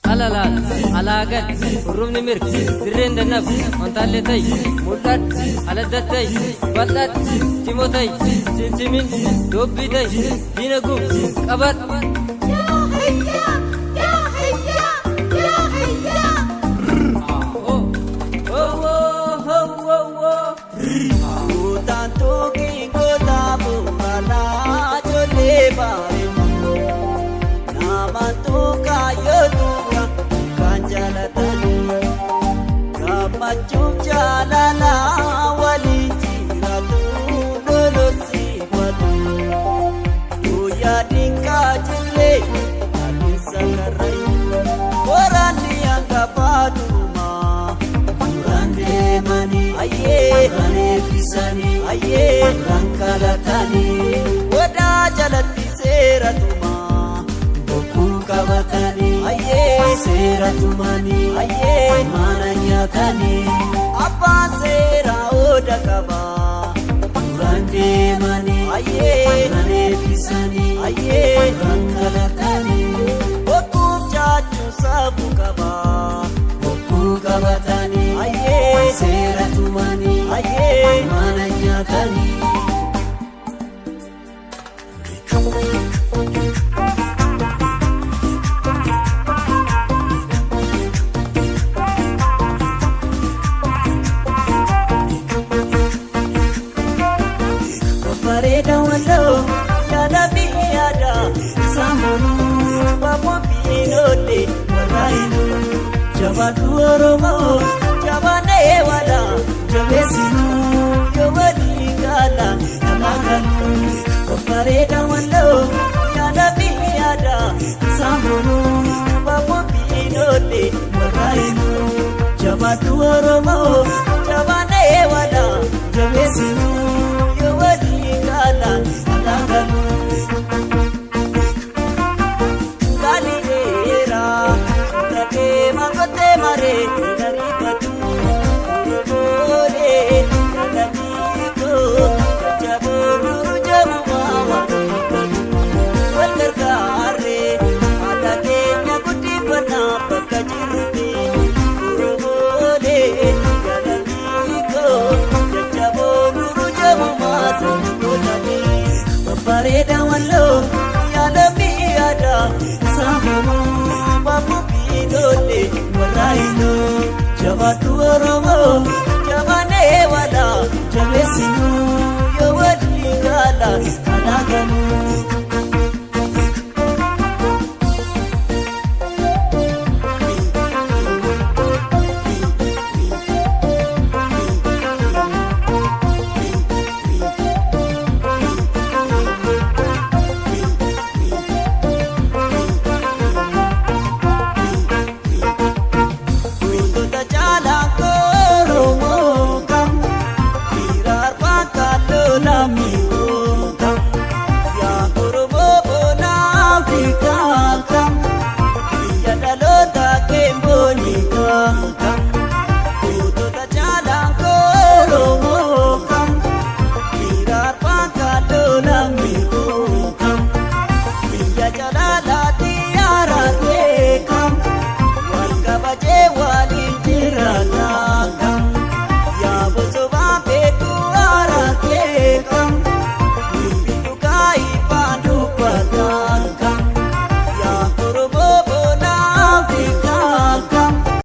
Alalat, alagat, urum nimir, dirren danab, ontaletay, multat, aladatay, balat, timotay, sinsimin, dobbitay, dinagum, kabat. Ya hayya, ya hayya, ya hayya. Oh, oh, oh, oh, oh, oh. Utantu kingota bumala jole bare namantu kayotu kanjalatani kamachum jalala wali jiratu dolosi padu tuya dingka jile alisakarai orani angapatuma urande mani aye ane pisani aye rankalatani wada jalati seratuma boku kabatani aye seratumani aye mananyatani apa sera oda kaba urande mani aye ane pisani aye rankalatani boku chachu sabu kaba boku kabatani aye seratumani aye mananyatani Pareda walo yada biyada samunu babu pinode walainu jabatu oromo jabane wala jabesinu yowadi gala amagalu pareda walo yada biyada samunu babu pinode walainu jabatu oromo jabane wala jabesinu yowadi gala amagalu galera tate magote mare dari batu ore gadiko jaburu jamu mama walgar kare ada kenya kuti bana pakajirni ore gadiko jaburu jamu mama kodani pareda wallo yada biyada samu babu pinole walaino jabatu oromo